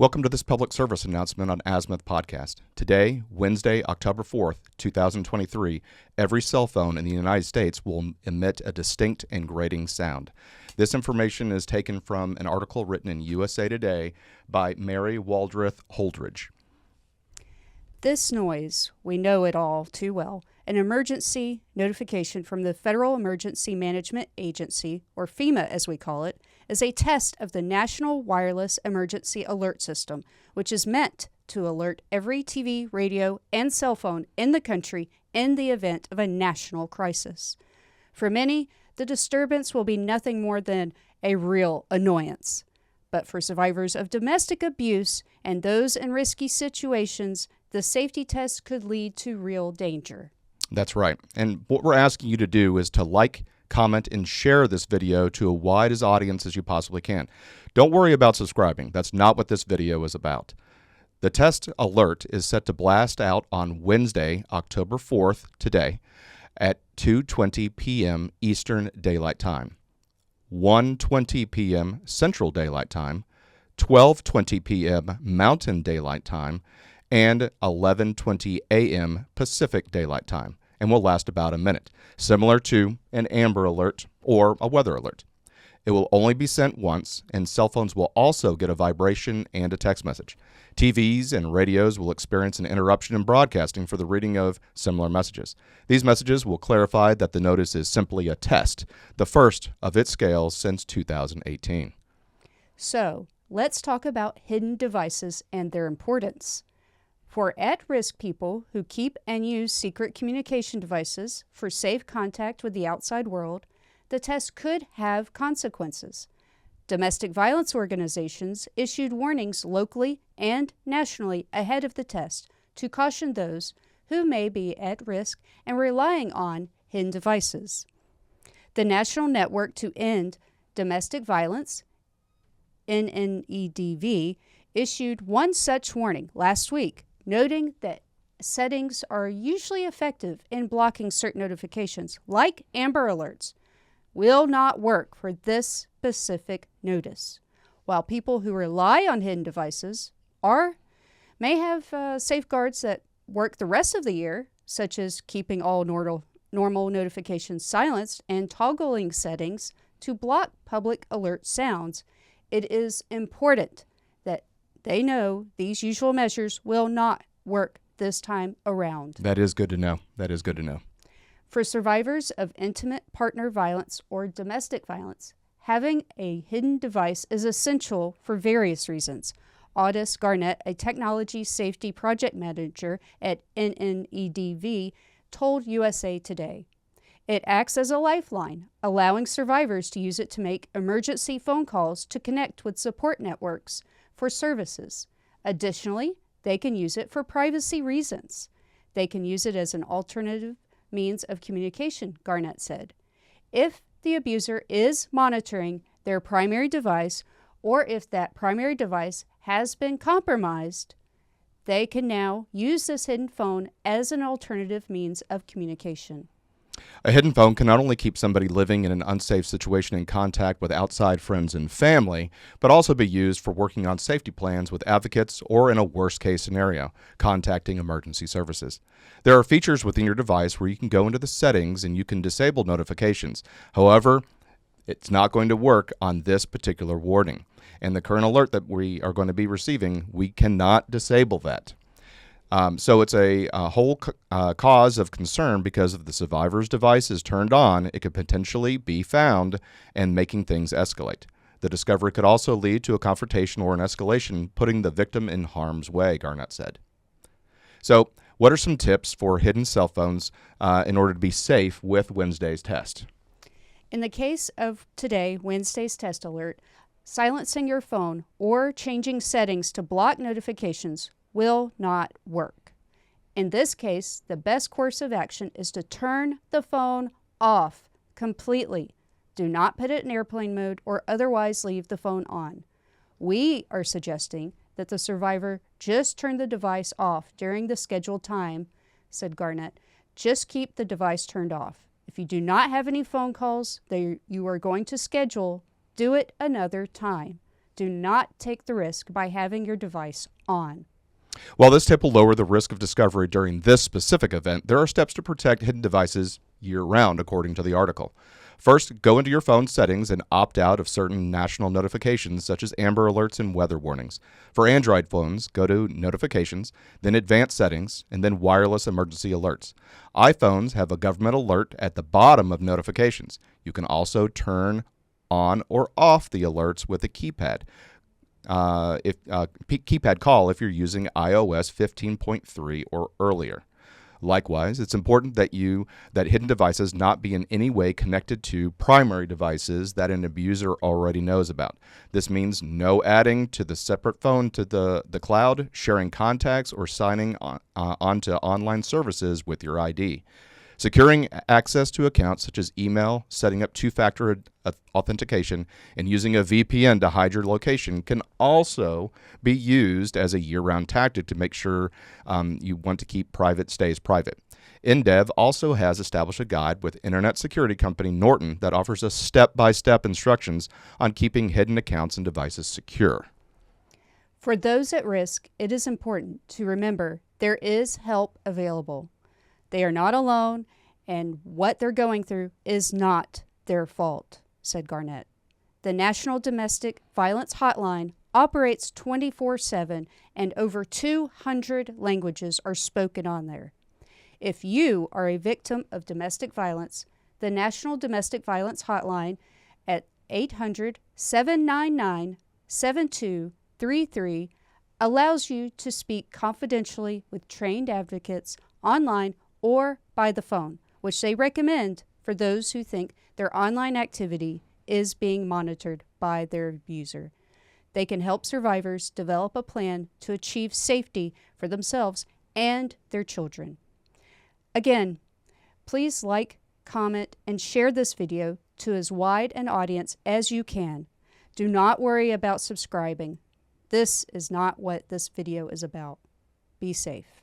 Welcome to this public service announcement on Azimuth Podcast. Today, Wednesday, October 4th, 2023, every cell phone in the United States will emit a distinct and grating sound. This information is taken from an article written in USA Today by Mary Waldreth Holdridge. This noise, we know it all too well. An emergency notification from the Federal Emergency Management Agency, or FEMA as we call it, is a test of the National Wireless Emergency Alert System, which is meant to alert every TV, radio, and cell phone in the country in the event of a national crisis. For many, the disturbance will be nothing more than a real annoyance. But for survivors of domestic abuse and those in risky situations, the safety test could lead to real danger. That's right. And what we're asking you to do is to like, comment, and share this video to a wide as audience as you possibly can. Don't worry about subscribing. That's not what this video is about. The test alert is set to blast out on Wednesday, October 4th, today, at 2:20 p.m. Eastern Daylight Time, 1:20 p.m. Central Daylight Time, 12:20 p.m. Mountain Daylight Time, and 11:20 a.m. Pacific Daylight Time, and will last about a minute, similar to an Amber Alert or a weather alert. It will only be sent once, and cell phones will also get a vibration and a text message. TVs and radios will experience an interruption in broadcasting for the reading of similar messages. These messages will clarify that the notice is simply a test, the first of its scale since 2018. So, let's talk about hidden devices and their importance. For at-risk people who keep and use secret communication devices for safe contact with the outside world, the test could have consequences. Domestic violence organizations issued warnings locally and nationally ahead of the test to caution those who may be at risk and relying on hidden devices. The National Network to End Domestic Violence, NNEDV, issued one such warning last week, noting that settings are usually effective in blocking certain notifications, like Amber Alerts, will not work for this specific notice. While people who rely on hidden devices may have safeguards that work the rest of the year, such as keeping all normal notifications silenced and toggling settings to block public alert sounds, it is important that they know these usual measures will not work this time around. That is good to know. That is good to know. For survivors of intimate partner violence or domestic violence, having a hidden device is essential for various reasons. Audis Garnett, a technology safety project manager at NNEDV, told USA Today. It acts as a lifeline, allowing survivors to use it to make emergency phone calls to connect with support networks for services. Additionally, they can use it for privacy reasons. They can use it as an alternative means of communication, Garnett said. If the abuser is monitoring their primary device, or if that primary device has been compromised, they can now use this hidden phone as an alternative means of communication. A hidden phone can not only keep somebody living in an unsafe situation in contact with outside friends and family, but also be used for working on safety plans with advocates or, in a worst-case scenario, contacting emergency services. There are features within your device where you can go into the settings and you can disable notifications. However, it's not going to work on this particular warning. And the current alert that we are going to be receiving, we cannot disable that. So it's a whole cause of concern because if the survivor's device is turned on, it could potentially be found and making things escalate. The discovery could also lead to a confrontation or an escalation, putting the victim in harm's way, Garnett said. So what are some tips for hidden cell phones in order to be safe with Wednesday's test? In the case of today, Wednesday's test alert, silencing your phone or changing settings to block notifications will not work. In this case, the best course of action is to turn the phone off completely. Do not put it in airplane mode or otherwise leave the phone on. We are suggesting that the survivor just turn the device off during the scheduled time, said Garnett. Just keep the device turned off. If you do not have any phone calls that you are going to schedule, do it another time. Do not take the risk by having your device on. While this tip will lower the risk of discovery during this specific event, there are steps to protect hidden devices year-round, according to the article. First, go into your phone settings and opt out of certain national notifications such as Amber Alerts and weather warnings. For Android phones, go to Notifications, then Advanced Settings, and then Wireless Emergency Alerts. iPhones have a government alert at the bottom of Notifications. You can also turn on or off the alerts with a keypad. Keypad call if you're using iOS 15.3 or earlier. Likewise, it's important that hidden devices not be in any way connected to primary devices that an abuser already knows about. This means no adding to the separate phone to the cloud, sharing contacts, or signing onto online services with your ID. Securing access to accounts such as email, setting up two-factor authentication, and using a VPN to hide your location can also be used as a year-round tactic to make sure you want to keep private stays private. InDev also has established a guide with internet security company Norton that offers us step-by-step instructions on keeping hidden accounts and devices secure. For those at risk, it is important to remember there is help available. They are not alone, and what they're going through is not their fault, said Garnett. The National Domestic Violence Hotline operates 24/7, and over 200 languages are spoken on there. If you are a victim of domestic violence, the National Domestic Violence Hotline at 800-799-7233 allows you to speak confidentially with trained advocates online or by the phone, which they recommend for those who think their online activity is being monitored by their abuser. They can help survivors develop a plan to achieve safety for themselves and their children. Again, please like, comment, and share this video to as wide an audience as you can. Do not worry about subscribing. This is not what this video is about. Be safe.